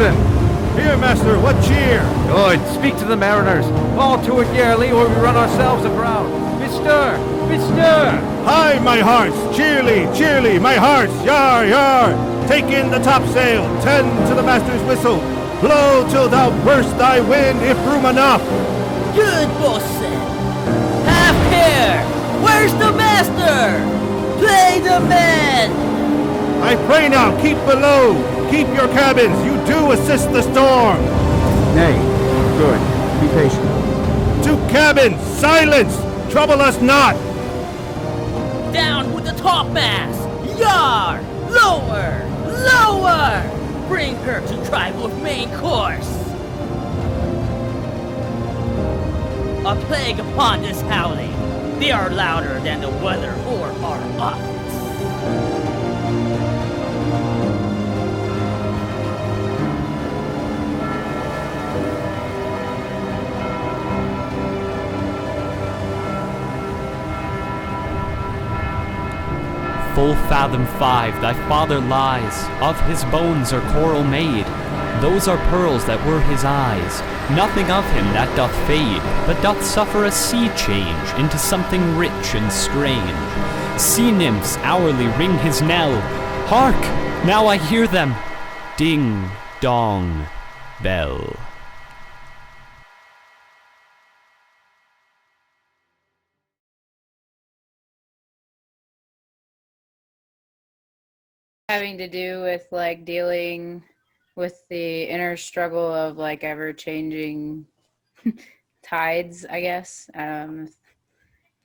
listen. Here, master, what cheer? Good. Speak to the mariners. Call to it yearly, or we run ourselves aground. Bestir! Bestir! Hi, my hearts! Cheerly, cheerly, my hearts! Yar, yar! Take in the topsail, tend to the master's whistle. Blow till thou burst thy wind, if room enough. Good, bosun. Have care! Where's the master? Play the man! I pray now, keep below. Keep your cabins. You do assist the storm. Nay, good. Be patient. To cabins, silence! Trouble us not. Down with the topmast! Yar! Lower! Lower! Bring her to tribal main course! A plague upon this howling! They are louder than the weather or our office. Full fathom 5 thy father lies, of his bones are coral made. Those are pearls that were his eyes, nothing of him that doth fade, but doth suffer a sea change into something rich and strange. Sea nymphs hourly ring his knell. Hark! Now I hear them. Ding, dong, bell. Having to do with like dealing with the inner struggle of like ever changing tides, I guess. If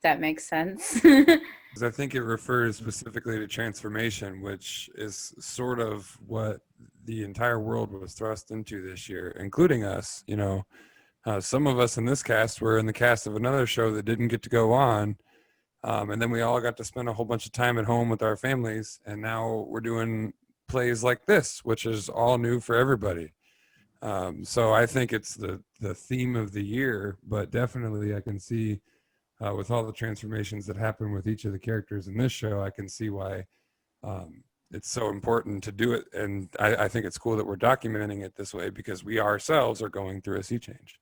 that makes sense. I think it refers specifically to transformation, which is sort of what the entire world was thrust into this year, including us. You know, some of us in this cast were in the cast of another show that didn't get to go on. And then we all got to spend a whole bunch of time at home with our families. And now we're doing plays like this, which is all new for everybody. So I think it's the theme of the year, but definitely I can see with all the transformations that happen with each of the characters in this show, I can see why it's so important to do it. And I think it's cool that we're documenting it this way because we ourselves are going through a sea change.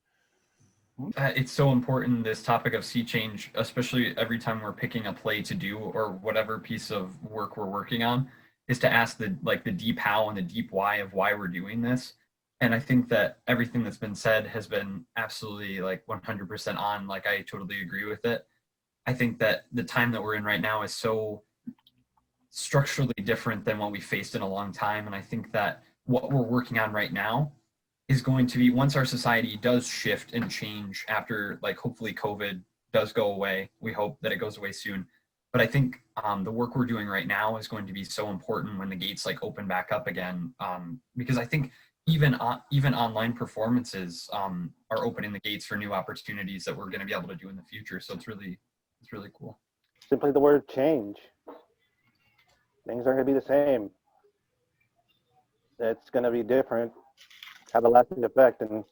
It's so important, this topic of sea change, especially every time we're picking a play to do or whatever piece of work we're working on, is to ask the deep how and the deep why of why we're doing this. And I think that everything that's been said has been absolutely like 100% on. Like, I totally agree with it. I think that the time that we're in right now is so structurally different than what we faced in a long time. And I think that what we're working on right now is going to be, once our society does shift and change after, like, hopefully COVID does go away. We hope that it goes away soon. But I think the work we're doing right now is going to be so important when the gates like open back up again. Because I think even online performances are opening the gates for new opportunities that we're going to be able to do in the future. So it's really cool. Simply the word change. Things aren't going to be the same. It's going to be different. Have a lasting effect. And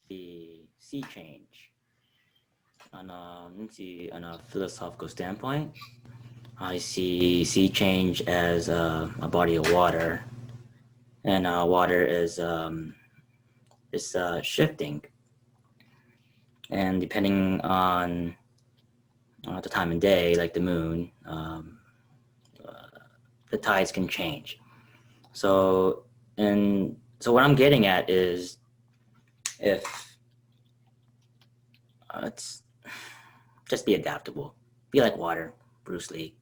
the sea change on a philosophical standpoint, I see sea change as a body of water, and water is shifting, and depending on the time of day, like the moon, the tides can change. So what I'm getting at is, if it's just be adaptable, be like water, Bruce Lee.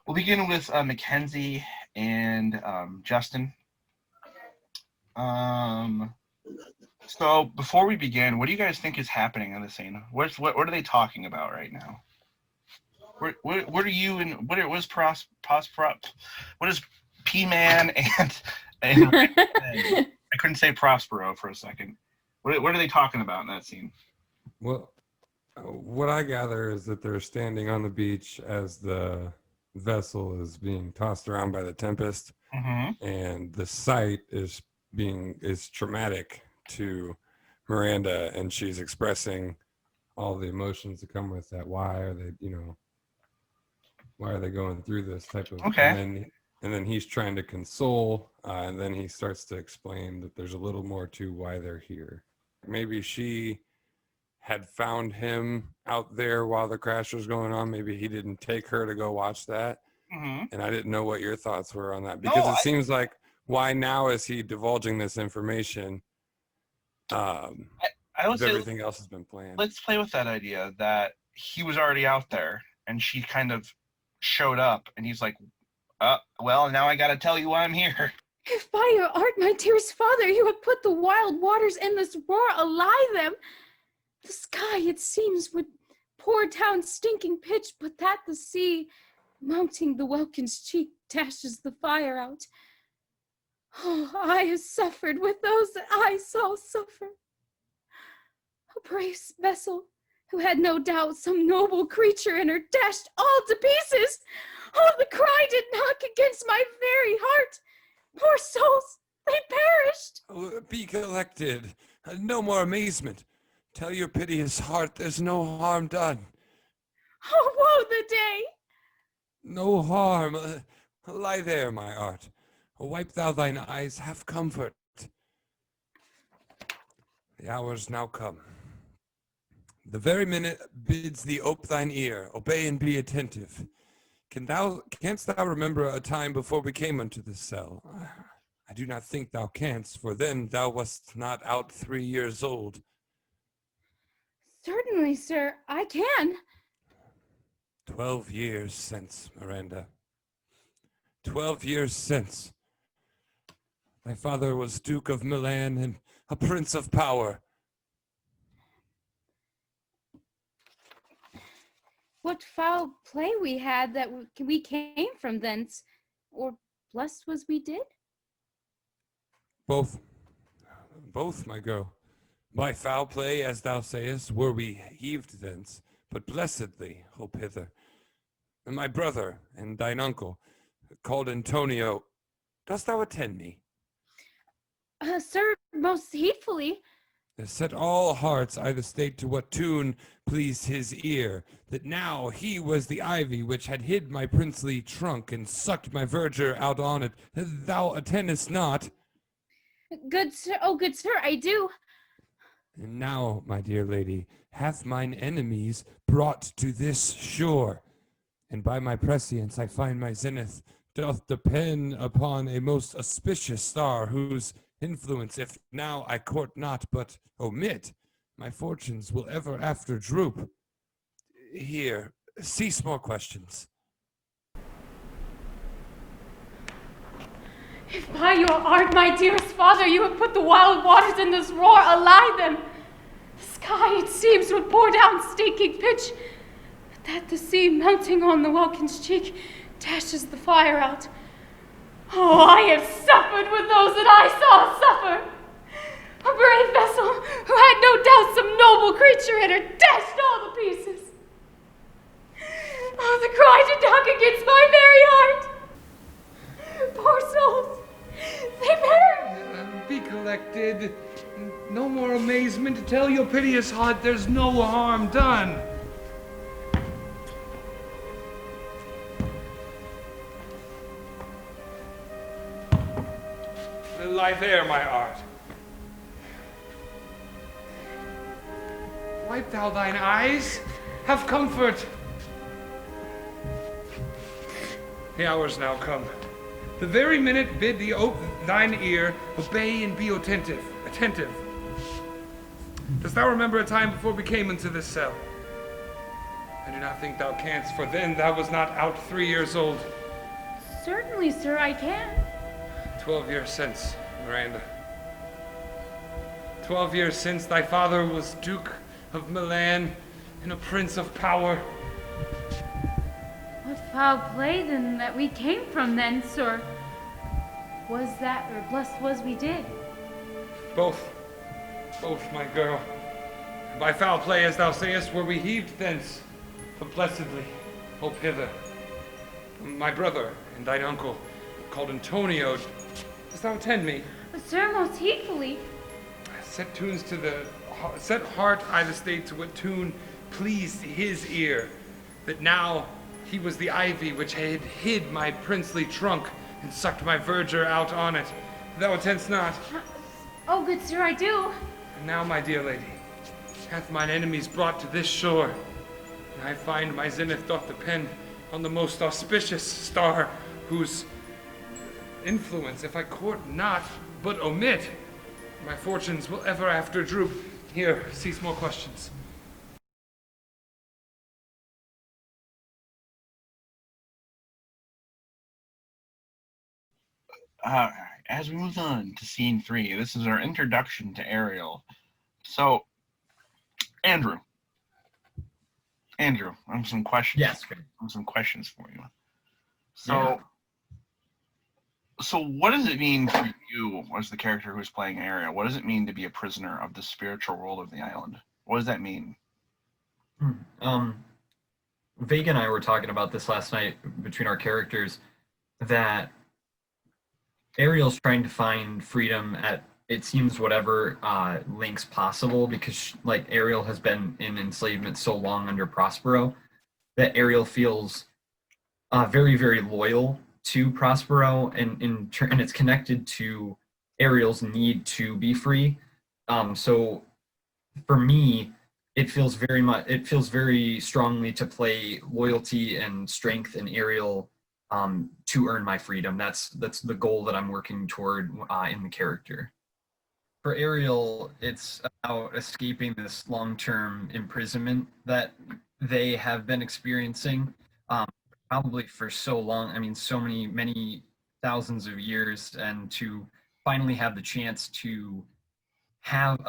We'll begin with McKensie and Justin. So before we begin, what do you guys think is happening on the scene? What are they talking about right now? What are you and what is what is P-Man and I couldn't say Prospero for a second. What are they talking about in that scene? Well, what I gather is that they're standing on the beach as the vessel is being tossed around by the Tempest, and the sight is traumatic to Miranda, and she's expressing all the emotions that come with that. Why are they, why are they going through this type of? Okay. And then he's trying to console, and then he starts to explain that there's a little more to why they're here. Maybe she had found him out there while the crash was going on. Maybe he didn't take her to go watch that. Mm-hmm. And I didn't know what your thoughts were on that, because it seems like, why now is he divulging this information? I would say everything else has been planned. Let's play with that idea that he was already out there and she kind of showed up and he's like, well, now I got to tell you why I'm here. If by your art, my dearest father, you have put the wild waters in this roar, allay them. The sky, it seems, would pour down stinking pitch, but that the sea, mounting the welkin's cheek, dashes the fire out. Oh, I have suffered with those that I saw suffer. A brave vessel, who had no doubt some noble creature in her, dashed all to pieces. Oh, the cry did knock against my very heart. Poor souls, they perished. Oh, be collected. No more amazement. Tell your piteous heart there's no harm done. Oh, woe the day. No harm. Lie there, my art. Wipe thou thine eyes, have comfort. The hour's now come. The very minute bids thee ope thine ear, obey and be attentive. Canst thou remember a time before we came unto this cell? I do not think thou canst, for then thou wast not out 3 years old. Certainly, sir, I can. 12 years since, Miranda. 12 years since. My father was Duke of Milan and a prince of power. What foul play we had that we came from thence, or blessed was we did? Both, my girl. By foul play, as thou sayest, were we heaved thence, but blessedly hope hither. And my brother and thine uncle, called Antonio, dost thou attend me? Sir, most heedfully. Set all hearts either state to what tune pleased his ear, that now he was the ivy which had hid my princely trunk and sucked my verdure out on it. Thou attendest not. Good sir, I do. And now, my dear lady, hath mine enemies brought to this shore, and by my prescience I find my zenith doth depend upon a most auspicious star, whose influence, if now I court not but omit, my fortunes will ever after droop. Here, cease more questions. If by your art, my dearest father, you have put the wild waters in this roar, allay them. The sky, it seems, would pour down stinking pitch, but that the sea, mounting on the welkin's cheek, dashes the fire out. Oh, I have suffered with those that I saw suffer. A brave vessel, who had no doubt some noble creature in her, dashed all to pieces. Oh, the cry did knock against my very heart. Poor souls, they perished. Be collected. No more amazement. Tell your piteous heart there's no harm done. Lie there, my art. Wipe thou thine eyes, have comfort. The hour's now come. The very minute bid thee ope thine ear, obey and be attentive. Dost thou remember a time before we came into this cell? I do not think thou canst, for then thou was not out 3 years old. Certainly, sir, I can. 12 years since, Miranda. 12 years since thy father was Duke of Milan and a prince of power. What foul play then that we came from then, sir? Was that, or blessed was we did? Both, my girl. By foul play, as thou sayest, were we heaved thence, but blessedly hope hither. My brother and thine uncle, called Antonio, dost thou attend me? Sir, most heedfully. Set heart I the state to what tune pleased his ear, that now he was the ivy which had hid my princely trunk and sucked my verdure out on it. Thou attendst not. Oh, good sir, I do. And now, my dear lady, hath mine enemies brought to this shore, and I find my zenith doth depend on the most auspicious star, whose influence, if I court not, but omit, my fortunes will ever after droop. Here, cease more questions. As we move on to scene 3, this is our introduction to Ariel. So, Andrew, I have some questions. Yes. I have some questions for you. So, So what does it mean for you, as the character who's playing Ariel? What does it mean to be a prisoner of the spiritual world of the island? What does that mean? Vega and I were talking about this last night between our characters, that Ariel's trying to find freedom at, it seems, whatever links possible, because like Ariel has been in enslavement so long under Prospero that Ariel feels very, very loyal to Prospero, and it's connected to Ariel's need to be free. So for me, it feels very strongly to play loyalty and strength in Ariel to earn my freedom. That's the goal that I'm working toward in the character. For Ariel, it's about escaping this long-term imprisonment that they have been experiencing probably for so long. I mean, so many thousands of years, and to finally have the chance to have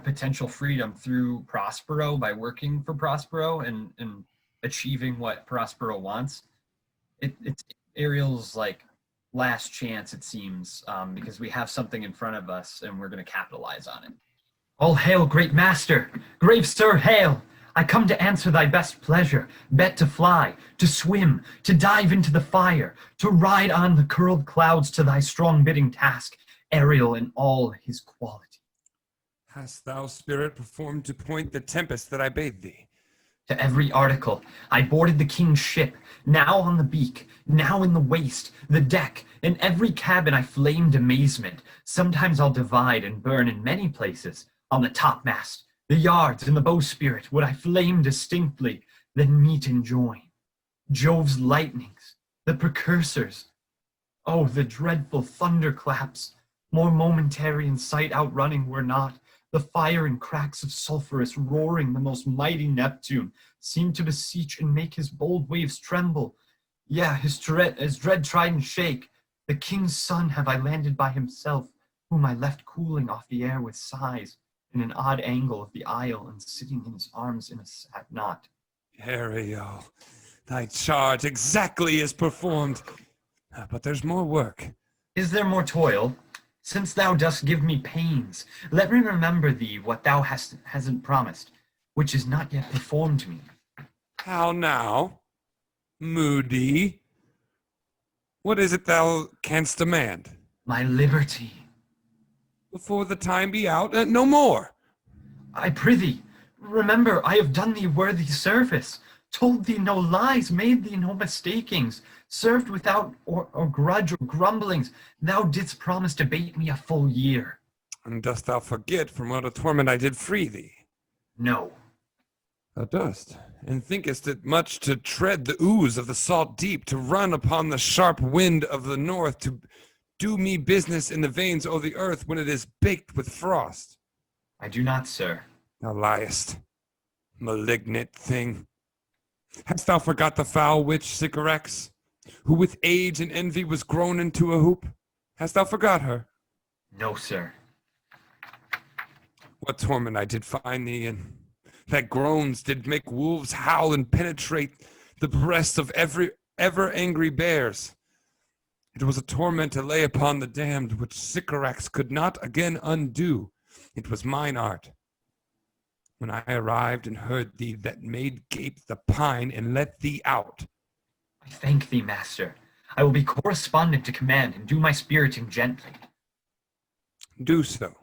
potential freedom through Prospero by working for Prospero and achieving what Prospero wants. It's Ariel's like last chance, it seems, because we have something in front of us and we're going to capitalize on it. All hail, great master! Grave sir, hail! I come to answer thy best pleasure, bet to fly, to swim, to dive into the fire, to ride on the curled clouds to thy strong bidding task, Ariel in all his quality. Hast thou, spirit, performed to point the tempest that I bade thee? To every article, I boarded the king's ship, now on the beak, now in the waist, the deck, in every cabin I flamed amazement. Sometimes I'll divide and burn in many places, on the topmast, the yards, and the bowsprit would I flame distinctly, then meet and join. Jove's lightnings, the precursors. Oh, the dreadful thunderclaps, more momentary in sight outrunning were not. The fire and cracks of sulphurous roaring the most mighty Neptune seemed to beseech and make his bold waves tremble. Yeah, his dread trident shake. The king's son have I landed by himself, whom I left cooling off the air with sighs, in an odd angle of the isle, and sitting in his arms in a sad knot. Ariel, thy charge exactly is performed, but there's more work. Is there more toil? Since thou dost give me pains, let me remember thee what thou hasn't promised, which is not yet performed to me. How now, moody? What is it thou canst demand? My liberty. Before the time be out, no more. I prithee, remember I have done thee worthy service, told thee no lies, made thee no mistakings, served without or grudge or grumblings. Thou didst promise to bait me a full year. And dost thou forget from what a torment I did free thee? No. Thou dost, and thinkest it much to tread the ooze of the salt deep, to run upon the sharp wind of the north, to do me business in the veins o' the earth when it is baked with frost? I do not, sir. Thou liest, malignant thing. Hast thou forgot the foul witch Sycorax, who with age and envy was grown into a hoop? Hast thou forgot her? No, sir. What torment I did find thee in, that groans did make wolves howl and penetrate the breasts of ever angry bears. It was a torment to lay upon the damned, which Sycorax could not again undo. It was mine art. When I arrived and heard thee, that made gape the pine and let thee out. I thank thee, master. I will be correspondent to command and do my spiriting gently. Do so.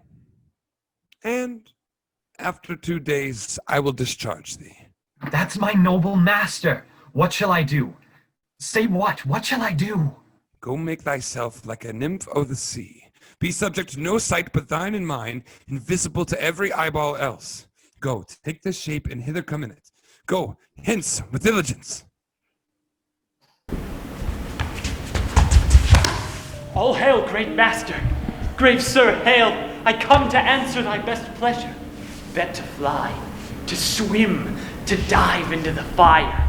And after 2 days, I will discharge thee. That's my noble master. What shall I do? Say what? What shall I do? Go make thyself like a nymph o' the sea. Be subject to no sight but thine and mine, invisible to every eyeball else. Go, take this shape, and hither come in it. Go, hence, with diligence. All hail, great master! Grave sir, hail! I come to answer thy best pleasure. Bet to fly, to swim, to dive into the fire.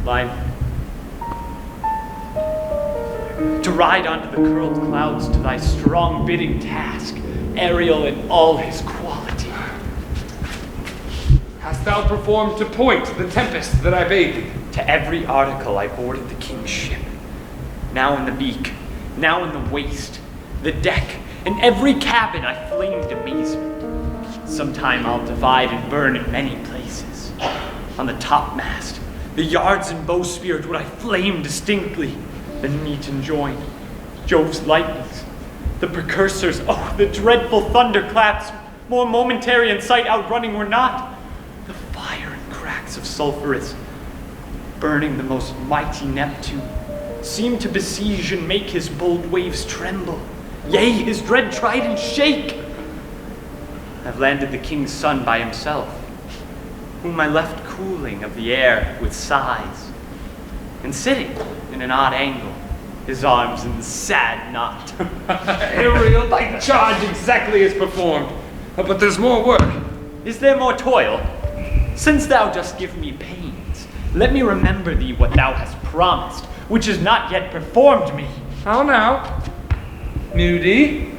Line. To ride onto the curled clouds to thy strong bidding task, Ariel in all his quality. Hast thou performed to point the Tempest that I bade thee? To every article I boarded the king's ship. Now in the beak, now in the waist, the deck, in every cabin I flamed amazement. Sometime I'll divide and burn in many places. On the topmast, the yards and bowsprit would I flame distinctly, then meet and join Jove's lightnings, the precursors, oh, the dreadful thunderclaps, more momentary in sight outrunning were not. The fire and cracks of sulphurous, burning the most mighty Neptune, seem to besiege and make his bold waves tremble, yea, his dread trident shake. I've landed the king's son by himself, whom I left cooling of the air with sighs, and sitting in an odd angle, his arms in the sad knot. Ariel, thy charge exactly is performed, but there's more work. Is there more toil? Since thou dost give me pains, let me remember thee what thou hast promised, which is not yet performed me. How now? Moody?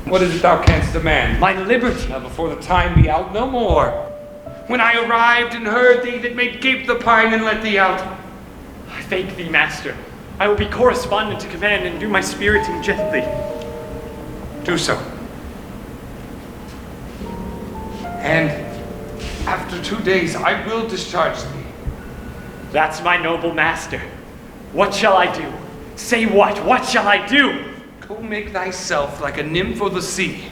What is it thou canst demand? My liberty. Now before the time be out no more. When I arrived and heard thee that made gape the pine and let thee out. I thank thee, master. I will be correspondent to command and do my spiriting gently. Do so. And after 2 days I will discharge thee. That's my noble master. What shall I do? Say what shall I do? Go make thyself like a nymph o' the sea.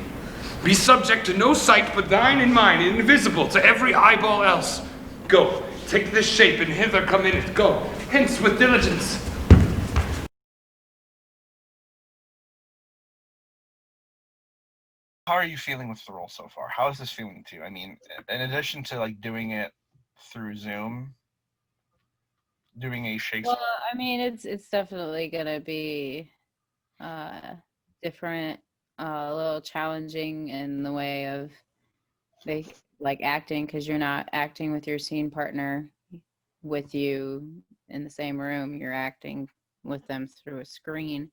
Be subject to no sight but thine and mine, and invisible to every eyeball else. Go, take this shape, and hither come in it. Go, hence with diligence. How are you feeling with the role so far? How is this feeling to you? I mean, in addition to like doing it through Zoom, doing a Shakespeare. Well, I mean, it's definitely gonna be different, a little challenging in the way of like acting, because you're not acting with your scene partner with you in the same room. You're acting with them through a screen,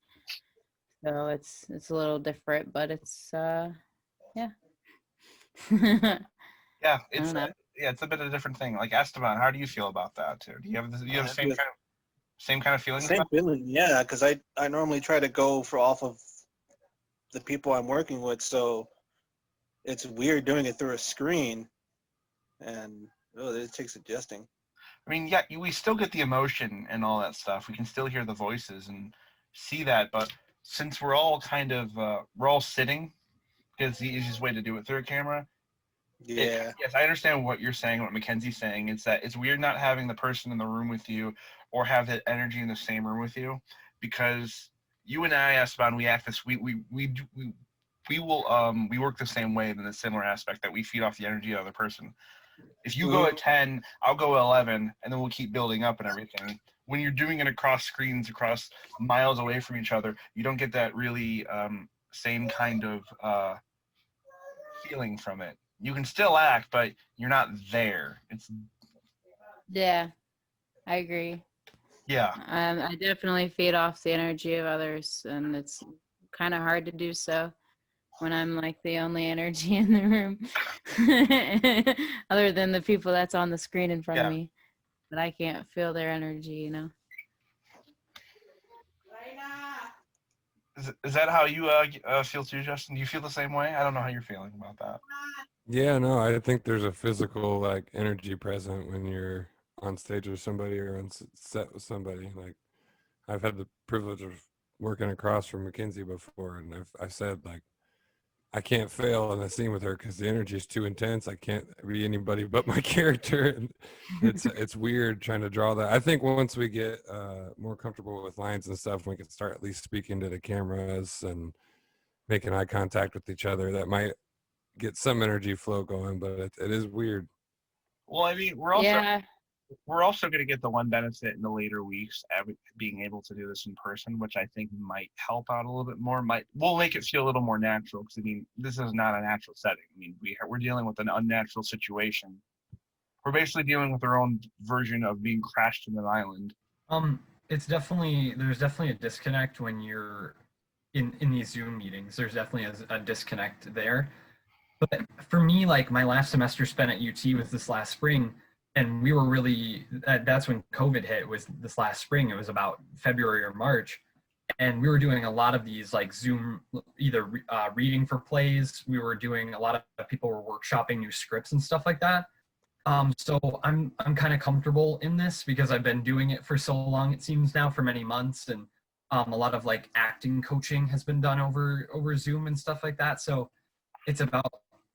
so it's a little different, but it's yeah. Yeah, it's it's a bit of a different thing. Like Esteban, how do you feel about that too? Do you have the same kind of feelings? Same feeling, yeah. Because I normally try to go off of the people I'm working with, so it's weird doing it through a screen, and it takes adjusting. I mean, yeah, we still get the emotion and all that stuff. We can still hear the voices and see that, but since we're all kind of we're all sitting, because the easiest way to do it through a camera. Yeah. Yes, I understand what you're saying, what Mackenzie's saying. It's that it's weird not having the person in the room with you or have that energy in the same room with you, because you and I, Esteban, we act this. We work the same way in the similar aspect that we feed off the energy of the other person. If you go at 10, I'll go at 11, and then we'll keep building up and everything. When you're doing it across screens, across miles away from each other, you don't get that really same kind of feeling from it. You can still act, but you're not there. Yeah, I agree. Yeah. I definitely feed off the energy of others, and it's kind of hard to do so when I'm like the only energy in the room, other than the people that's on the screen in front of me. But I can't feel their energy, you know. Is that how you feel too, Justin? Do you feel the same way? I don't know how you're feeling about that. Yeah, no, I think there's a physical like energy present when you're on stage with somebody or on set with somebody. Like I've had the privilege of working across from McKensie before, and I've said like I can't fail in a scene with her because the energy is too intense. I can't be anybody but my character. And it's weird trying to draw that. I think once we get more comfortable with lines and stuff, we can start at least speaking to the cameras and making eye contact with each other. That might get some energy flow going, but it is weird. Well, I mean, we're also going to get the one benefit in the later weeks being able to do this in person, which I think might help out a little bit more. We'll make it feel a little more natural, because I mean, this is not a natural setting. I mean, we're dealing with an unnatural situation. We're basically dealing with our own version of being crashed in an island. There's definitely a disconnect when you're in these Zoom meetings. There's definitely a disconnect there. But for me, like my last semester spent at UT was this last spring, and we were really, that's when COVID hit, was this last spring. It was about February or March. And we were doing a lot of these like Zoom, either reading for plays. We were doing, a lot of people were workshopping new scripts and stuff like that. So I'm kind of comfortable in this because I've been doing it for so long, it seems now, for many months. And a lot of like acting coaching has been done over Zoom and stuff like that. So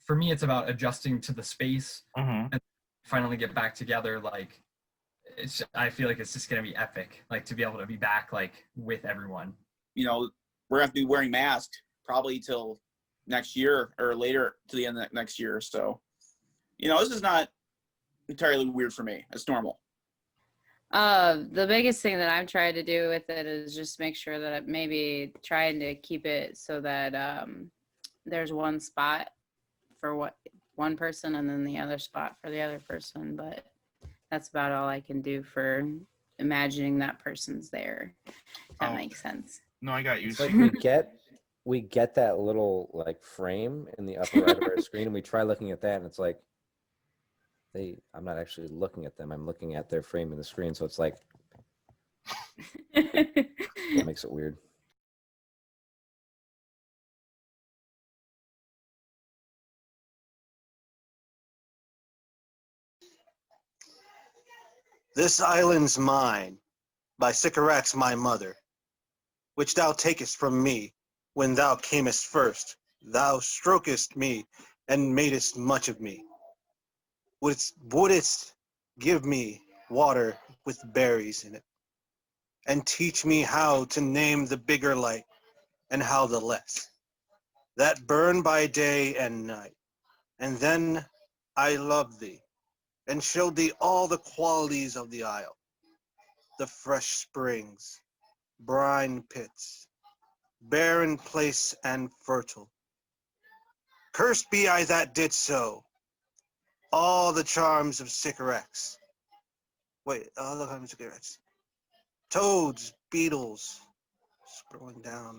for me, it's about adjusting to the space and finally get back together. Like, I feel like it's just going to be epic, like to be able to be back like with everyone. You know, we're going to have to be wearing masks probably till next year or later to the end of next year. So, you know, this is not entirely weird for me. It's normal. The biggest thing that I'm trying to do with it is just make sure that I'm maybe trying to keep it so that there's one spot for one person and then the other spot for the other person. But that's about all I can do for imagining that person's there. If that makes sense. No, I got you. It's like we get that little like frame in the upper right of our screen, and we try looking at that, and it's like I'm not actually looking at them. I'm looking at their frame in the screen. So it's like that makes it weird. This island's mine, by Sycorax my mother, which thou takest from me, when thou camest first. Thou strokest me, and madest much of me. Wouldst give me water with berries in it, and teach me how to name the bigger light, and how the less, that burn by day and night. And then I loved thee, and showed thee all the qualities of the isle, the fresh springs, brine pits, barren place and fertile. Cursed be I that did so. All the charms of Sycorax. All the charms of Sycorax. Toads, beetles, scrolling down.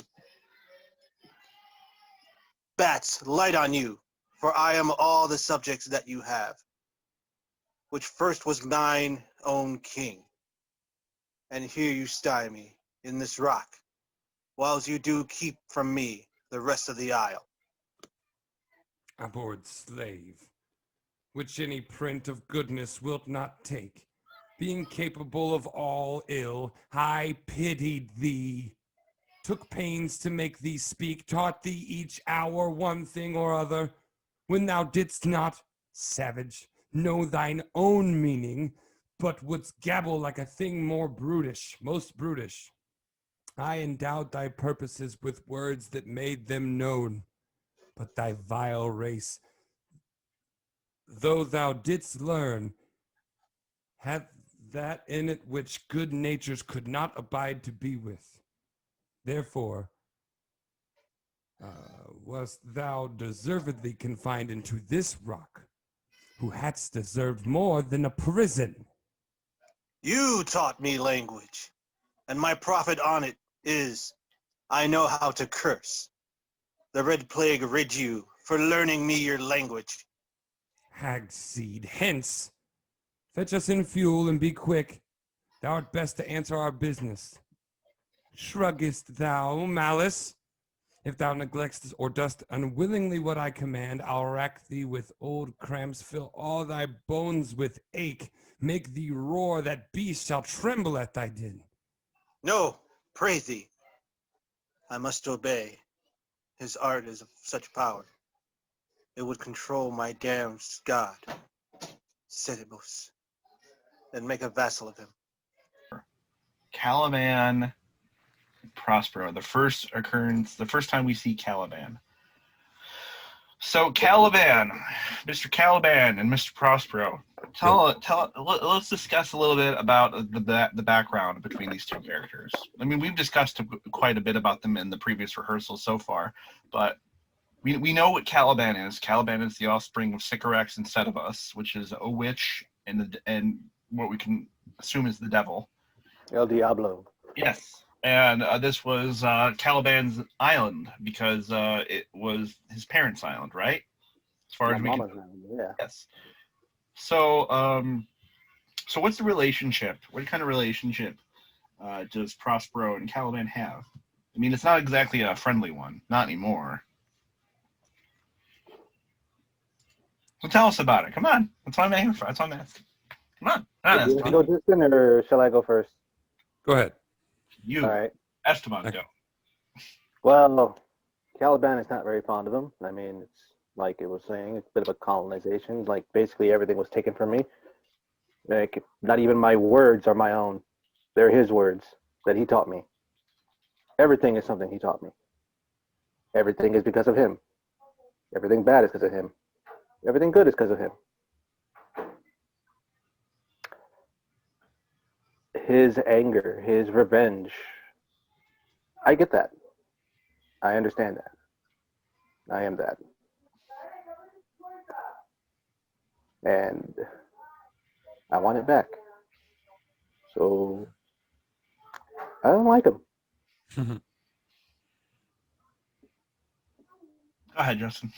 Bats, light on you, for I am all the subjects that you have, which first was mine own king. And here you stye me in this rock, whiles you do keep from me the rest of the isle. Abhorred slave, which any print of goodness wilt not take, being capable of all ill, I pitied thee, took pains to make thee speak, taught thee each hour one thing or other, when thou didst not, savage, know thine own meaning, but wouldst gabble like a thing more brutish, most brutish. I endowed thy purposes with words that made them known, but thy vile race, though thou didst learn, hath that in it which good natures could not abide to be with. Therefore, wast thou deservedly confined into this rock, who hadst deserved more than a prison. You taught me language, and my profit on it is, I know how to curse. The red plague rid you for learning me your language. Hag seed, hence! Fetch us in fuel and be quick. Thou art best to answer our business. Shruggest thou, malice? If thou neglectest or dost unwillingly what I command, I'll rack thee with old cramps, fill all thy bones with ache, make thee roar that beasts shall tremble at thy din. No, pray thee. I must obey. His art is of such power. it would control my damn god, Cerberus, and make a vassal of him. Caliban, Prospero, the first time we see Caliban. So Caliban, Mr. Caliban and Mr. Prospero, let's discuss a little bit about the background between these two characters. I mean, we've discussed quite a bit about them in the previous rehearsal so far, but we know what Caliban is. Caliban is the offspring of Sycorax and Setibus, which is a witch and what we can assume is the devil. El Diablo. Yes. And this was Caliban's island because it was his parents' island, right? As far as we can. Yeah. Yes. So, so what's the relationship? What kind of relationship does Prospero and Caliban have? I mean, it's not exactly a friendly one, not anymore. So tell us about it. Come on. That's what I'm here for. That's what I'm asking. Come on. You go Justin, or shall I go first? Go ahead. You. All right. Esteban, go. Well, Caliban is not very fond of him. I mean, it's like it was saying, it's a bit of a colonization. Like, basically everything was taken from me. Like, not even my words are my own. They're his words that he taught me. Everything is something he taught me. Everything is because of him. Everything bad is because of him. Everything good is because of him. His anger, his revenge. I get that. I understand that. I am that. And I want it back. So I don't like him. Go ahead, Justin.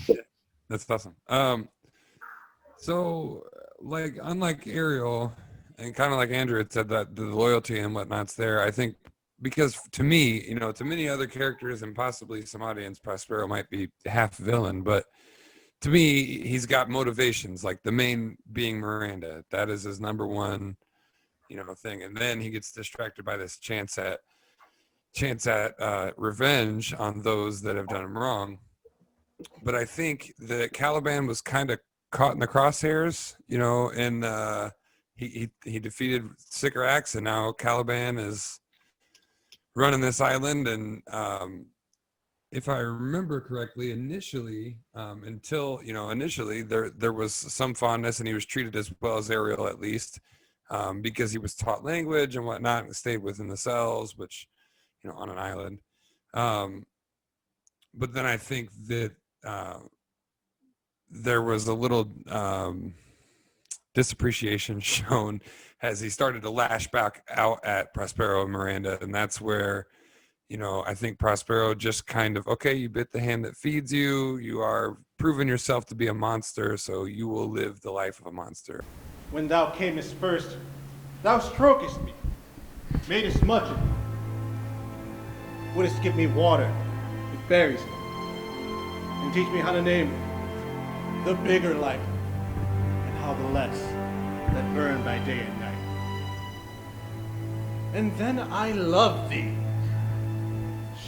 That's awesome. So, like, unlike Ariel, and kind of like Andrew had said, that the loyalty and whatnot's there, I think, because to me, to many other characters and possibly some audience, Prospero might be half villain, but to me, he's got motivations, like the main being Miranda. That is his number one, thing. And then he gets distracted by this chance at revenge on those that have done him wrong. But I think that Caliban was kind of caught in the crosshairs, and he defeated Sycorax, and now Caliban is running this island. And if I remember correctly, initially there was some fondness, and he was treated as well as Ariel, at least, because he was taught language and whatnot and stayed within the cells, which, on an island. But then I think that there was a little disappreciation shown as he started to lash back out at Prospero and Miranda. And that's where, I think Prospero just kind of, okay, you bit the hand that feeds you. You are proving yourself to be a monster, so you will live the life of a monster. When thou camest first, thou strokest me, madest much of me, wouldst give me water with berries, and teach me how to name the bigger light, and how the less that burn by day and night. And then I loved thee,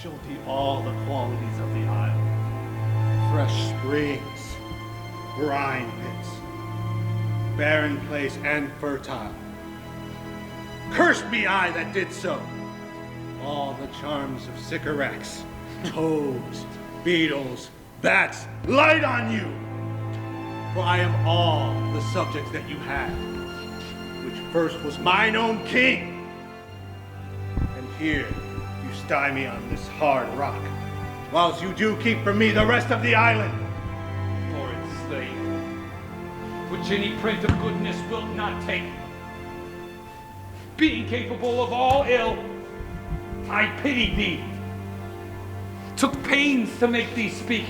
showed thee all the qualities of the isle, fresh springs, brine pits, barren place and fertile. Cursed be I that did so. All the charms of Sycorax, toads, beetles, bats, light on you! For I am all the subjects that you had, which first was mine own king. And here you sty me on this hard rock, whilst you do keep from me the rest of the island. Horrid slave, which any print of goodness wilt not take. Being capable of all ill, I pity thee. Took pains to make thee speak,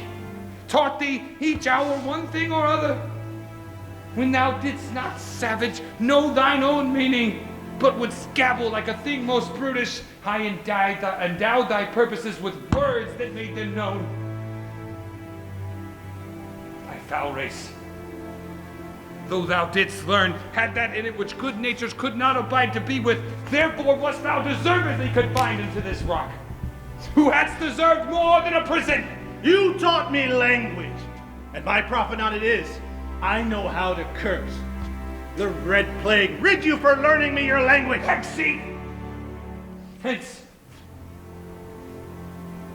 taught thee each hour one thing or other. When thou didst not, savage, know thine own meaning, but wouldst gabble like a thing most brutish, I endowed thy purposes with words that made them known. Thy foul race, though thou didst learn, had that in it which good natures could not abide to be with, therefore wast thou deservedly confined into this rock, who hadst deserved more than a prison. You taught me language, And my profit on it is, I know how to curse. The Red Plague rid you for learning me your language. Exceed! Hence!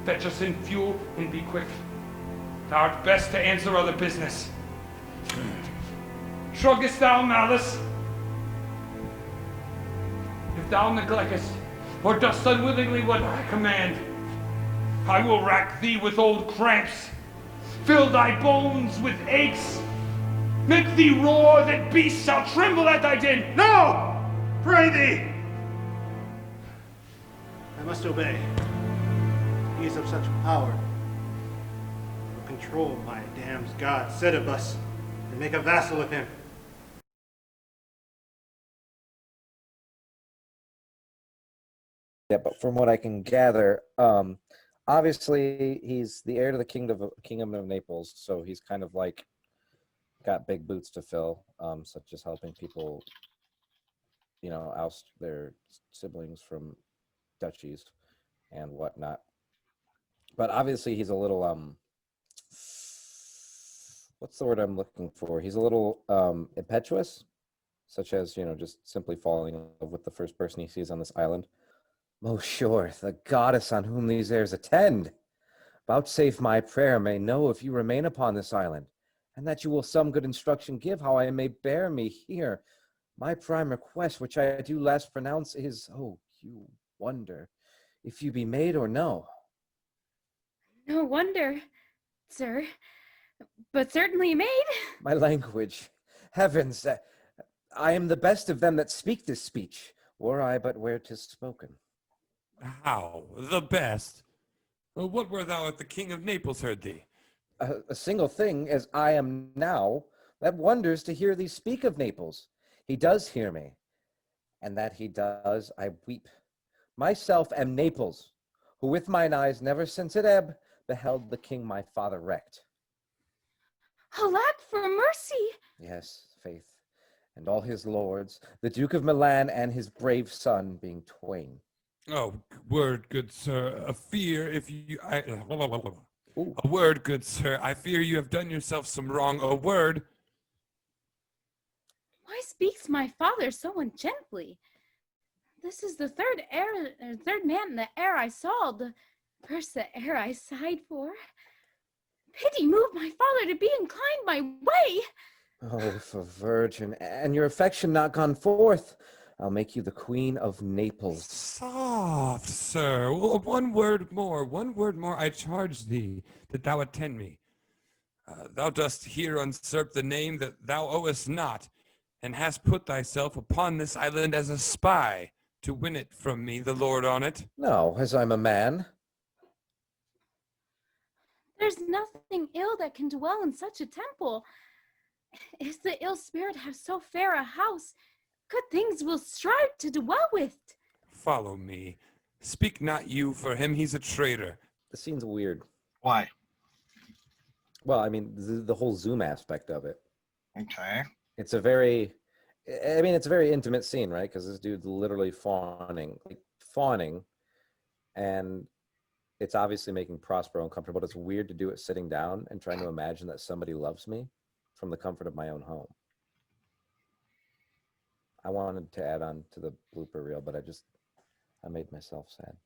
Fetch us in fuel and be quick. Thou art best to answer other business. Shruggest thou malice? If thou neglectest, or dost unwillingly what I command, I will rack thee with old cramps, fill thy bones with aches, make thee roar that beasts shall tremble at thy din. No! Pray thee! I must obey. He is of such power. I will control my damned god, Setibus, and make a vassal of him. Yeah, but from what I can gather, obviously he's the heir to the kingdom of Naples, so he's kind of like got big boots to fill, such as helping people, you know, oust their siblings from duchies and whatnot. But obviously he's a little what's the word I'm looking for? He's a little impetuous, such as, you know, just simply falling in love with the first person he sees on this island. Most sure, the goddess on whom these heirs attend, vouchsafe my prayer may know if you remain upon this island, and that you will some good instruction give how I may bear me here. My prime request, which I do last pronounce, is, oh, you wonder, if you be made or no. No wonder, sir, but certainly made. My language, heavens, I am the best of them that speak this speech, were I but where 'tis spoken. How? The best? Well, what were thou at the King of Naples heard thee? A single thing, as I am now, that wonders to hear thee speak of Naples. He does hear me, and that he does, I weep. Myself am Naples, who with mine eyes never since it ebb beheld the king my father wrecked. Alack for mercy! Yes, faith, and all his lords, the Duke of Milan and his brave son being twain. Oh, word, good sir, a fear if you... A word, good sir, I fear you have done yourself some wrong. A word... Why speaks my father so ungently? This is the third man in the heir I saw, the first the heir I sighed for. Pity move my father to be inclined my way. Oh, for virgin, and your affection not gone forth, I'll make you the Queen of Naples. Soft, sir. One word more, I charge thee, that thou attend me. Thou dost here usurp the name that thou owest not, and hast put thyself upon this island as a spy, to win it from me, the lord on it. No, as I'm a man. There's nothing ill that can dwell in such a temple. If the ill spirit have so fair a house, good things will strive to dwell with. Follow me. Speak not you for him, he's a traitor. The scene's weird. Why? Well, I mean, the whole Zoom aspect of it. Okay. It's a very intimate scene, right? Because this dude's literally fawning, and it's obviously making Prospero uncomfortable. But it's weird to do it sitting down and trying to imagine that somebody loves me from the comfort of my own home. I wanted to add on to the blooper reel, but I made myself sad.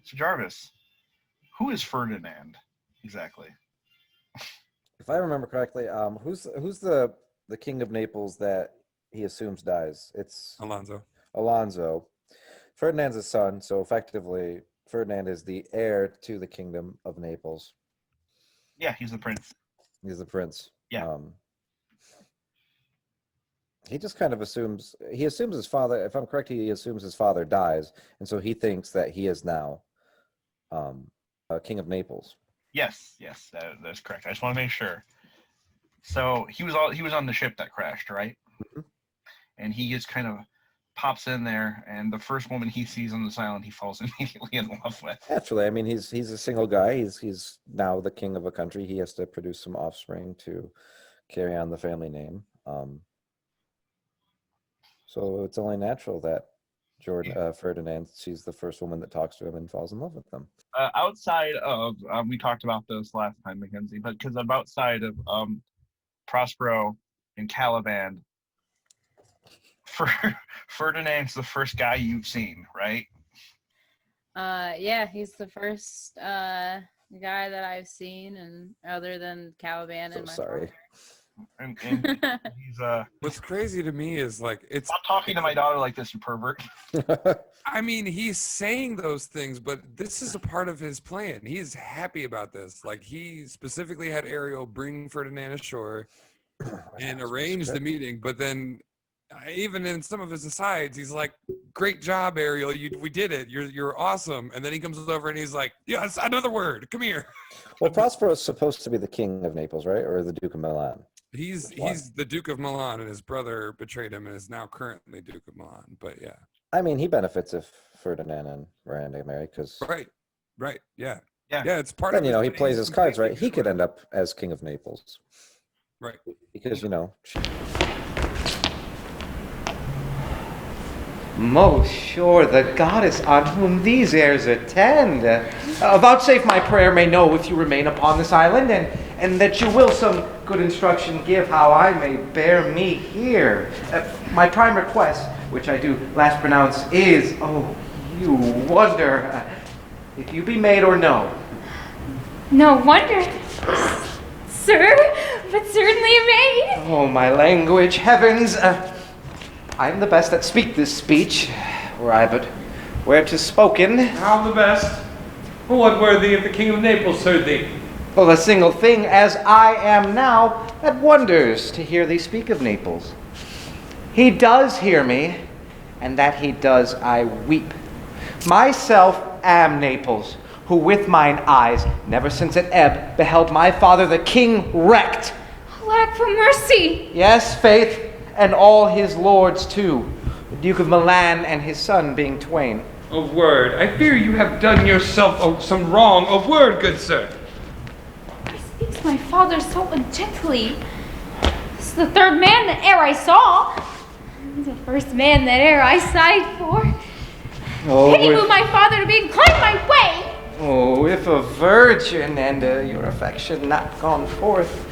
So Jarvis, who is Ferdinand exactly? If I remember correctly, who's the king of Naples that he assumes dies? It's Alonso. Ferdinand's his son, so effectively Ferdinand is the heir to the kingdom of Naples. Yeah, he's the prince. He's the prince. Yeah. He just kind of assumes his father, if I'm correct, he assumes his father dies, and so he thinks that he is now king of Naples. Yes, that's correct. I just want to make sure. So he was on the ship that crashed, right? Mm-hmm. And he just kind of pops in there, and the first woman he sees on this island, he falls immediately in love with. Naturally, I mean, he's a single guy. He's now the king of a country. He has to produce some offspring to carry on the family name. So it's only natural that Ferdinand sees the first woman that talks to him and falls in love with them. Outside of, we talked about this last time, McKenzie, but because I'm outside of Prospero and Caliban, Ferdinand's the first guy you've seen, right? Yeah, he's the first guy that I've seen, and other than Caliban and my sorry. And he's What's crazy to me is like it's stop talking to my daughter like this, you pervert. I mean, he's saying those things, but this is a part of his plan. He is happy about this. Like, he specifically had Ariel bring Ferdinand ashore and arrange the meeting, but then even in some of his asides, he's like, "Great job, Ariel! We did it. You're awesome." And then he comes over and he's like, "Yes, another word. Come here." Well, Prospero is supposed to be the king of Naples, right, or the Duke of Milan? He's the Duke of Milan, and his brother betrayed him and is now currently Duke of Milan. But yeah, I mean, he benefits if Ferdinand and Miranda marry, because right, yeah, it's part then, of. he plays his cards right. He could end up as king of Naples, right? Because Most sure the goddess on whom these heirs attend. Vouchsafe my prayer may know if you remain upon this island, and that you will some good instruction give how I may bear me here. My prime request, which I do last pronounce, is, oh, you wonder, if you be maid or no. No wonder, sir, but certainly a maid. Oh, my language, heavens. I am the best that speak this speech, were I but where 'tis spoken. How the best? What worthy if the King of Naples heard thee? Well, a single thing, as I am now, that wonders to hear thee speak of Naples. He does hear me, and that he does I weep. Myself am Naples, who with mine eyes, never since at ebb, beheld my father the king wrecked. Lack for mercy. Yes, faith, and all his lords too, the Duke of Milan and his son being twain. A word. I fear you have done yourself some wrong. A word, good sir. Why speaks my father so ungently? This is the third man that e'er I saw. The first man that e'er I sighed for. Pity move my father to be inclined my way. Oh, if a virgin and your affection not gone forth,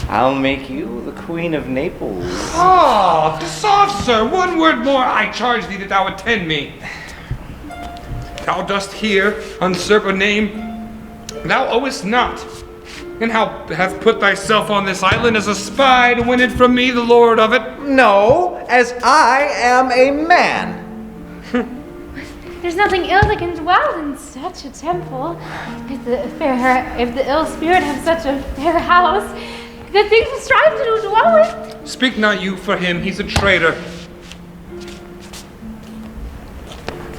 I'll make you the Queen of Naples. Ah, soft, sir. One word more. I charge thee that thou attend me. Thou dost here usurp a name thou owest not, and how hast put thyself on this island as a spy to win it from me, the lord of it. No, as I am a man. There's nothing ill that can dwell in such a temple. If the ill spirit have such a fair house, good things will strive to dwell with. Speak not you for him, he's a traitor.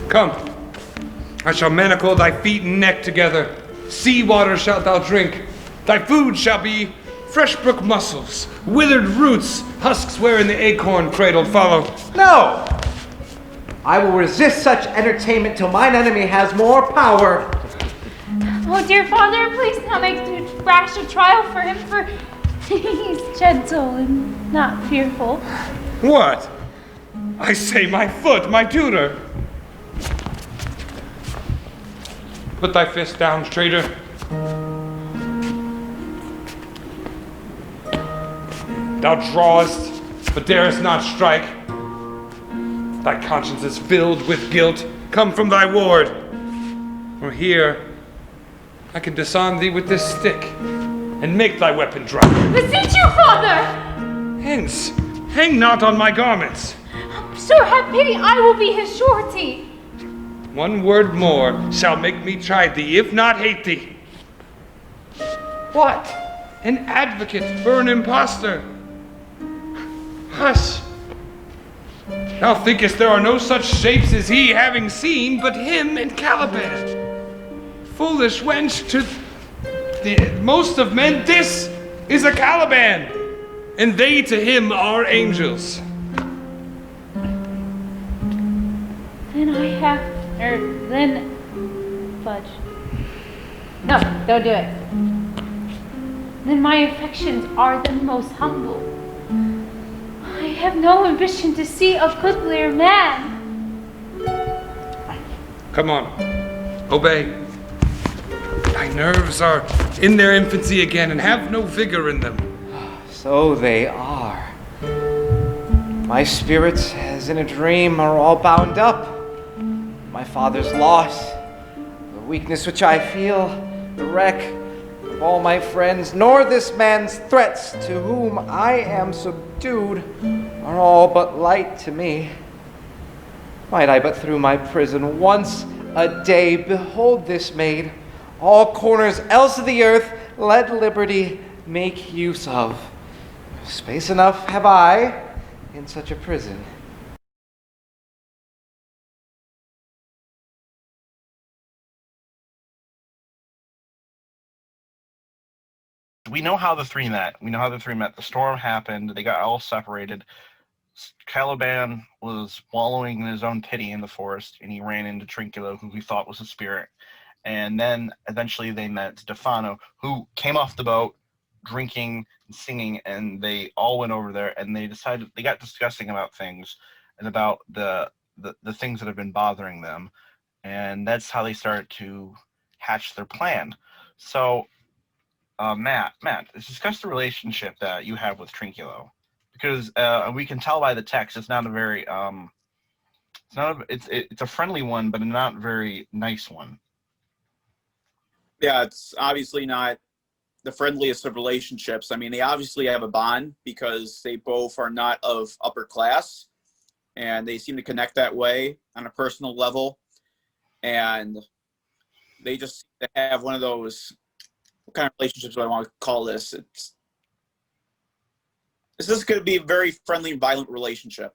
Come, I shall manacle thy feet and neck together. Sea water shalt thou drink. Thy food shall be fresh brook mussels, withered roots, husks wherein the acorn cradled follow. No! I will resist such entertainment till mine enemy has more power. Oh, dear father, please not make too rash a trial for him, for he's gentle and not fearful. What? I say my foot, my tutor. Put thy fist down, traitor. Thou drawest, but darest not strike. Thy conscience is filled with guilt. Come from thy ward. Or here, I can disarm thee with this stick and make thy weapon drop. Beseech you, father! Hence, hang not on my garments. Sir, have pity, I will be his surety. One word more shall make me chide thee, if not hate thee. What? An advocate for an impostor? Hush. Thou thinkest there are no such shapes as he, having seen but him and Caliban. Foolish wench, to the most of men this is a Caliban, and they to him are angels. Then fudge. No, don't do it. Then my affections are the most humble. I have no ambition to see a goodlier man. Come on. Obey. My nerves are in their infancy again and have no vigor in them. So they are. My spirits, as in a dream, are all bound up. My father's loss, the weakness which I feel, the wreck of all my friends, nor this man's threats to whom I am subdued, are all but light to me. Might I but through my prison once a day behold this maid, all corners else of the earth let liberty make use of. Space enough have I in such a prison. We know how the three met. The storm happened. They got all separated. Caliban was wallowing in his own pity in the forest, and he ran into Trinculo, who he thought was a spirit. And then eventually they met Stephano, who came off the boat drinking and singing, and they all went over there, and they got discussing about things and about the things that have been bothering them. And that's how they started to hatch their plan. So Matt, let's discuss the relationship that you have with Trinculo, because we can tell by the text it's not a very it's a friendly one, but a not very nice one. Yeah, it's obviously not the friendliest of relationships. I mean, they obviously have a bond because they both are not of upper class, and they seem to connect that way on a personal level, and they just have one of those. What kind of relationships do I want to call this? This is going to be a very friendly, violent relationship.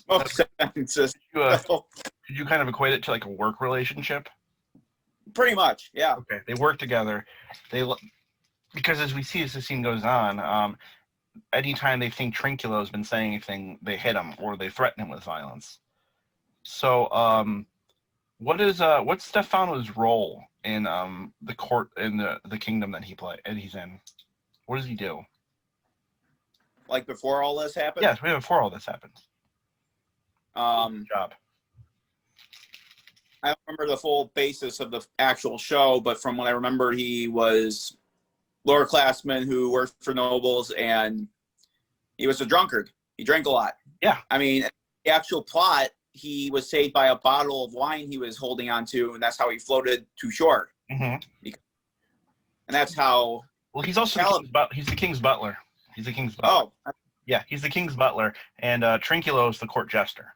Most sentences. Could you kind of equate it to like a work relationship? Pretty much, yeah. Okay, they work together. Because as we see as the scene goes on, anytime they think Trinculo has been saying anything, they hit him or they threaten him with violence. So, what's Stephano's role in the court in the kingdom that he's in? What does he do? Like before all this happened? Yes, before all this happened. Job. I don't remember the full basis of the actual show, but from what I remember, he was lower classman who worked for nobles, and he was a drunkard. He drank a lot. Yeah. I mean, the actual plot, he was saved by a bottle of wine he was holding on to, and that's how he floated to shore. Mm-hmm. And that's how... Well, he's also he's the king's butler. He's the king's butler. Oh. Yeah, he's the king's butler, and Trinculo is the court jester.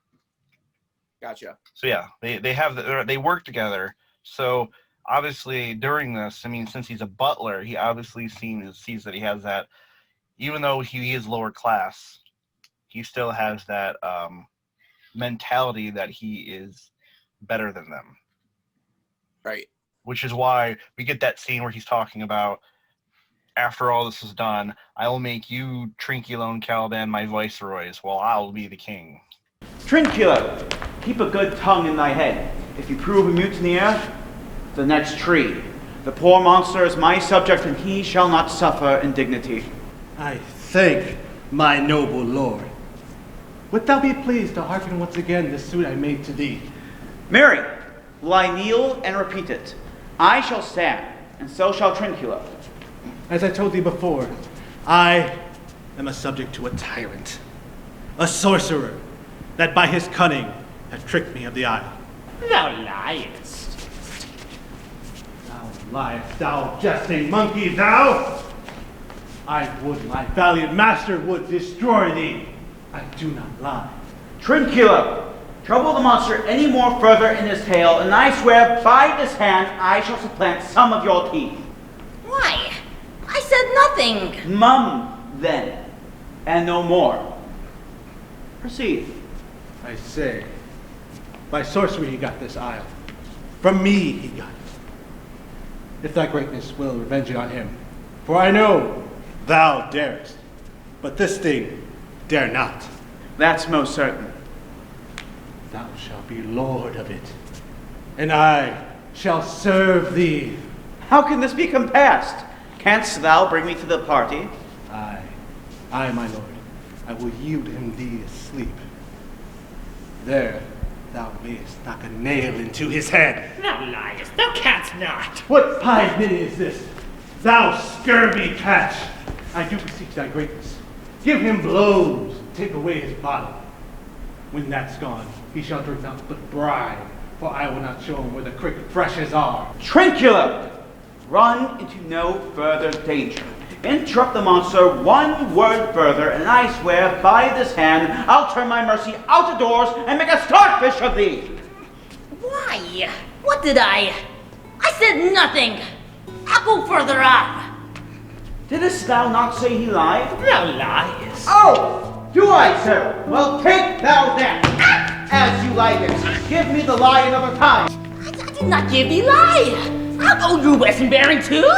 Gotcha. So yeah, they work together. So obviously during this, I mean, since he's a butler, he obviously sees that he has that, even though he is lower class, he still has that mentality that he is better than them. Right. Which is why we get that scene where he's talking about, after all this is done, I will make you, Trinculo and Caliban, my viceroys, while I'll be the king. Trinculo, keep a good tongue in thy head. If you prove a mutineer, the next tree. The poor monster is my subject, and he shall not suffer indignity. I thank my noble lord. Wilt thou be pleased to hearken once again the suit I made to thee? Mary, will I kneel and repeat it? I shall stand, and so shall Trinculo. As I told thee before, I am a subject to a tyrant, a sorcerer, that by his cunning hath tricked me of the isle. Thou liest. Thou liest, thou jesting monkey, thou! I would my valiant master would destroy thee. I do not lie. Trinculo, trouble the monster any more further in his tale, and I swear by this hand I shall supplant some of your teeth. Why? I said nothing. Mum, then, and no more. Proceed. I say, by sorcery he got this isle. From me he got it. If thy greatness will revenge it on him. For I know thou darest, but this thing dare not. That's most certain. Thou shalt be lord of it, and I shall serve thee. How can this be compassed? Canst thou bring me to the party? Aye, my lord. I will yield him thee asleep. There thou mayest knock a nail into his head. Thou liest, thou canst not. What pied ninny is this? Thou scurvy patch! I do beseech thy greatness. Give him blows, take away his bottle. When that's gone, he shall drink naught but brine, for I will not show him where the cricket freshes are. Trinculo! Run into no further danger. Interrupt the monster one word further, and I swear by this hand I'll turn my mercy out of doors and make a starfish of thee! Why? What did I? I said nothing. I'll go further up. Didst thou not say he lied? Thou liest. Oh! Do I, sir? Well, take thou that, as you like it. Give me the lie another time. I did not give thee lie. I'll go your Western bearing too.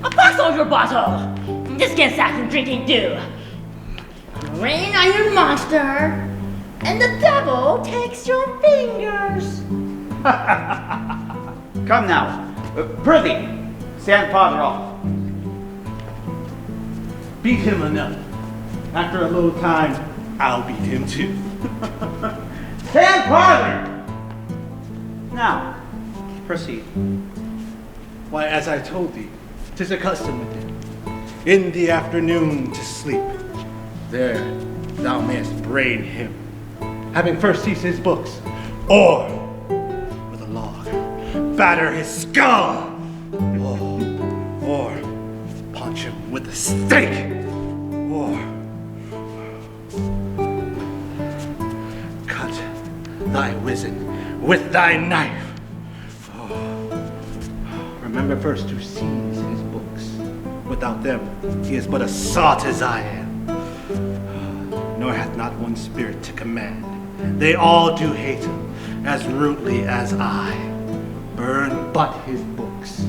I'll pass on your bottle. This can't stop from drinking too. Rain on your monster, and the devil takes your fingers. Come now. Prithee, stand farther off. Beat him enough. After a little time, I'll beat him too. Stand farther! Now, proceed. Why, as I told thee, 'tis a custom with him. In the afternoon to sleep. There thou mayest brain him, having first ceased his books, or with a log batter his skull, or punch him with a stake, or cut thy wizen with thy knife. Remember first to seize his books. Without them, he is but a sot as I am. Nor hath not one spirit to command. They all do hate him as rudely as I. Burn but his books,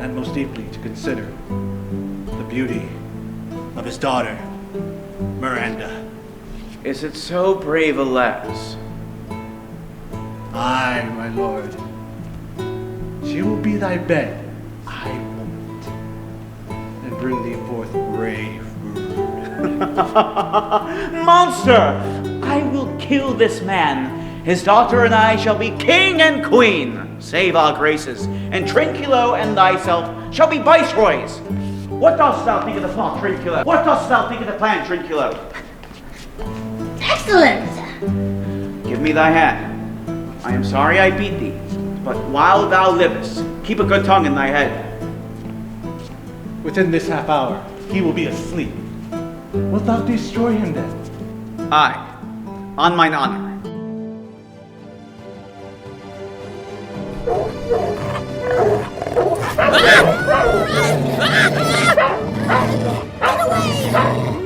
and most deeply to consider the beauty of his daughter, Miranda. Is it so brave a lass? Aye, my lord. She will be thy bed, I won't, and bring thee forth brave brood. Monster! I will kill this man. His daughter and I shall be king and queen. Save our graces, and Trinculo and thyself shall be viceroys. What dost thou think of the plot, Trinculo? What dost thou think of the plan, Trinculo? Excellent. Give me thy hand. I am sorry I beat thee, but while thou livest, keep a good tongue in thy head. Within this half hour, he will be asleep. Wilt thou destroy him then? Aye, on mine honor.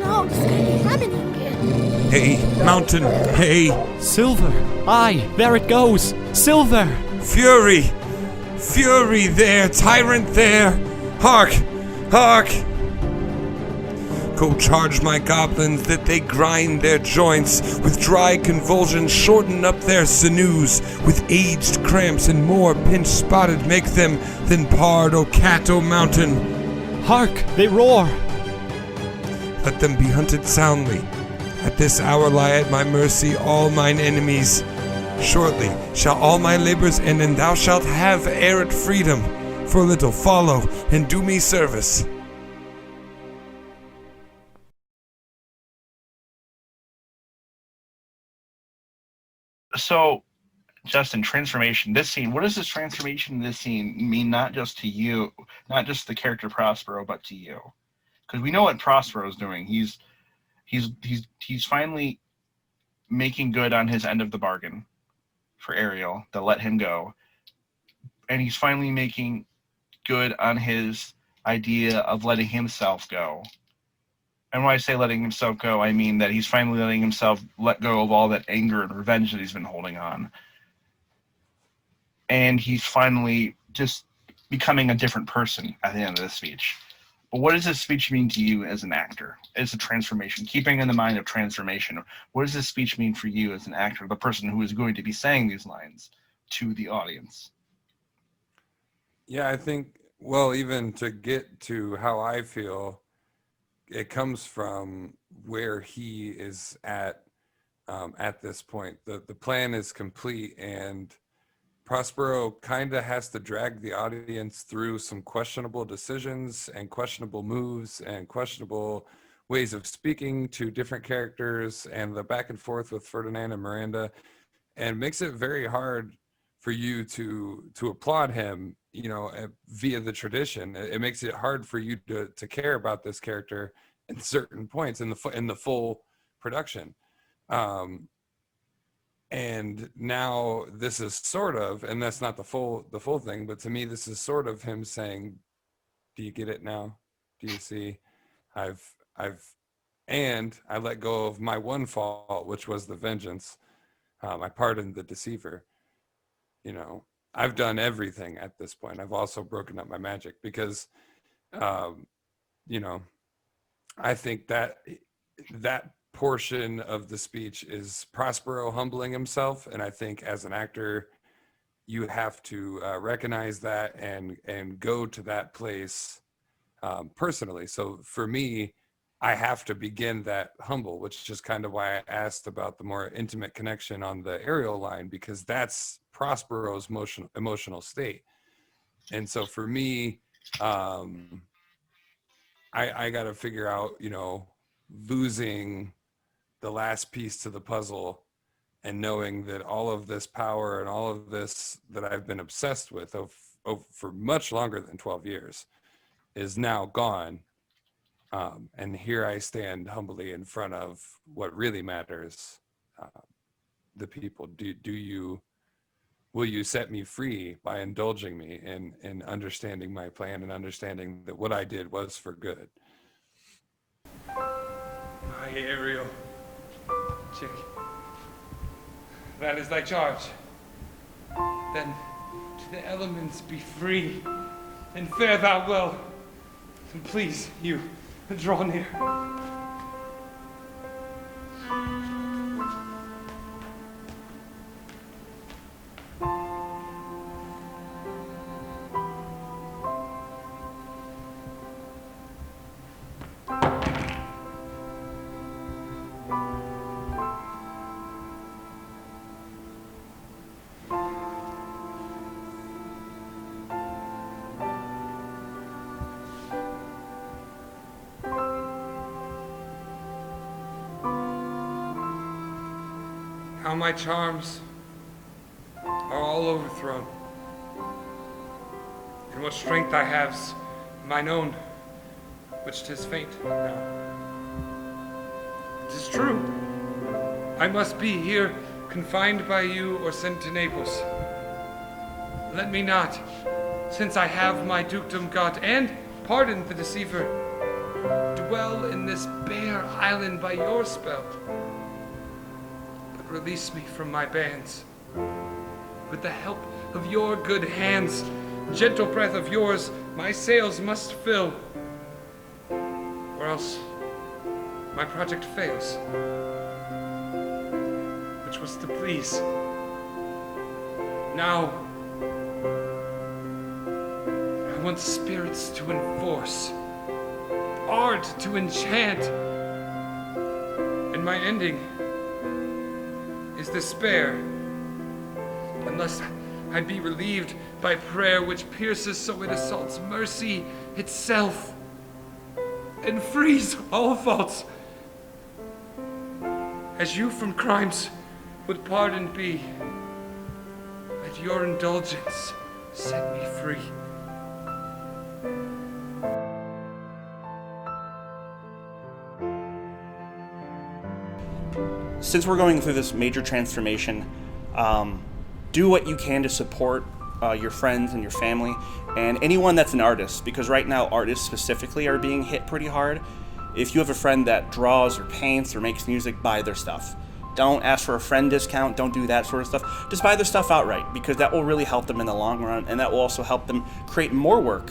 No, this can't be happening. Hey, Mountain, hey. Silver! Aye, there it goes! Silver! Fury! Fury there, tyrant there! Hark! Hark! Go charge my goblins that they grind their joints, with dry convulsions shorten up their sinews, with aged cramps and more pinch-spotted make them than pard o' cat o' mountain. Hark! They roar! Let them be hunted soundly. At this hour lie at my mercy all mine enemies. Shortly shall all my labors end, and thou shalt have heir at freedom. For a little follow and do me service. So, Justin, transformation. This scene. What does this transformation in this scene mean? Not just to you, not just the character Prospero, but to you, because we know what Prospero is doing. He's finally making good on his end of the bargain for Ariel to let him go, and he's finally making good on his idea of letting himself go. And when I say letting himself go, I mean that he's finally letting himself let go of all that anger and revenge that he's been holding on. And he's finally just becoming a different person at the end of this speech. But what does this speech mean to you as an actor? It's a transformation. Keeping in the mind of transformation, what does this speech mean for you as an actor, the person who is going to be saying these lines to the audience? Yeah, I think, well, even to get to how I feel, it comes from where he is at at this point. The plan is complete, and Prospero kind of has to drag the audience through some questionable decisions and questionable moves and questionable ways of speaking to different characters, and the back and forth with Ferdinand and Miranda, and makes it very hard for you to applaud him, you know, via the tradition. It makes it hard for you to care about this character at certain points in the full production. And now this is sort of, and that's not the full thing, but to me this is sort of him saying, do you get it now? Do you see? And I let go of my one fault, which was the vengeance. I pardoned the deceiver. You know, I've done everything at this point. I've also broken up my magic because, you know, I think that portion of the speech is Prospero humbling himself. And I think as an actor, you have to recognize that and go to that place personally. So for me, I have to begin that humble, which is just kind of why I asked about the more intimate connection on the Ariel line, because that's Prospero's emotional state. And so for me, I got to figure out, you know, losing the last piece to the puzzle and knowing that all of this power and all of this that I've been obsessed with for much longer than 12 years is now gone. And here I stand humbly in front of what really matters, the people. Will you set me free by indulging me in understanding my plan and understanding that what I did was for good? Aye, Ariel. Chick. That is thy charge. Then to the elements be free, and fare thou well. And please, you, draw near. How my charms are all overthrown, and what strength I have's mine own, which 'tis faint now. 'Tis true, I must be here confined by you or sent to Naples. Let me not, since I have my dukedom got and pardoned the deceiver, dwell in this bare island by your spell. Release me from my bands. With the help of your good hands, gentle breath of yours, my sails must fill, or else my project fails, which was to please. Now, I want spirits to enforce, art to enchant, and my ending is despair, unless I be relieved by prayer which pierces so it assaults mercy itself and frees all faults, as you from crimes would pardoned be. Let your indulgence set me free. Since we're going through this major transformation, do what you can to support your friends and your family and anyone that's an artist, because right now artists specifically are being hit pretty hard. If you have a friend that draws or paints or makes music, buy their stuff. Don't ask for a friend discount, don't do that sort of stuff. Just buy their stuff outright, because that will really help them in the long run, and that will also help them create more work.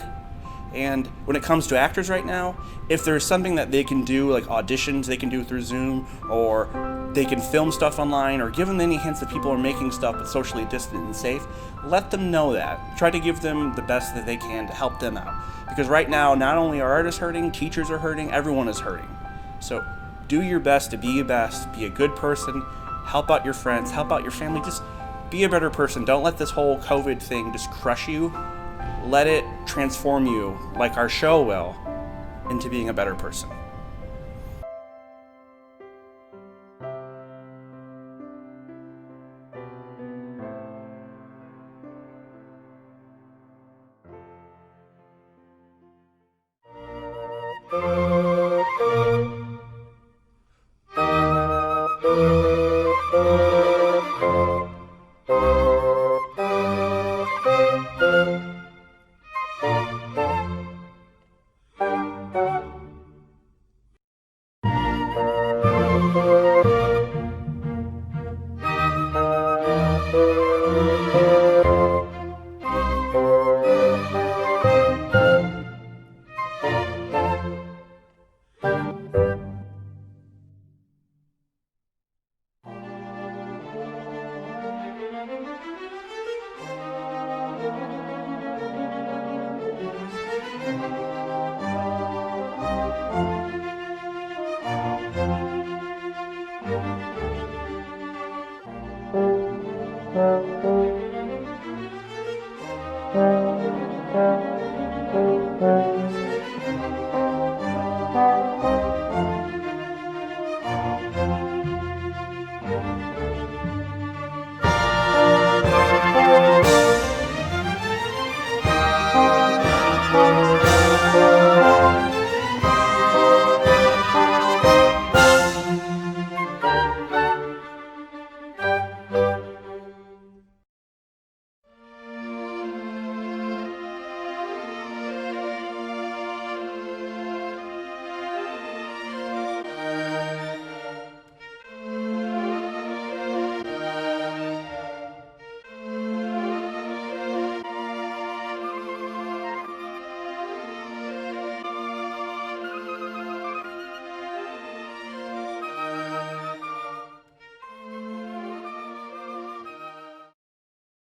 And when it comes to actors right now, if there's something that they can do, like auditions they can do through Zoom, or they can film stuff online, or give them any hints that people are making stuff that's socially distant and safe, let them know that. Try to give them the best that they can to help them out. Because right now, not only are artists hurting, teachers are hurting, everyone is hurting. So do your best to be your best, be a good person, help out your friends, help out your family. Just be a better person. Don't let this whole COVID thing just crush you. Let it transform you, like our show will, into being a better person.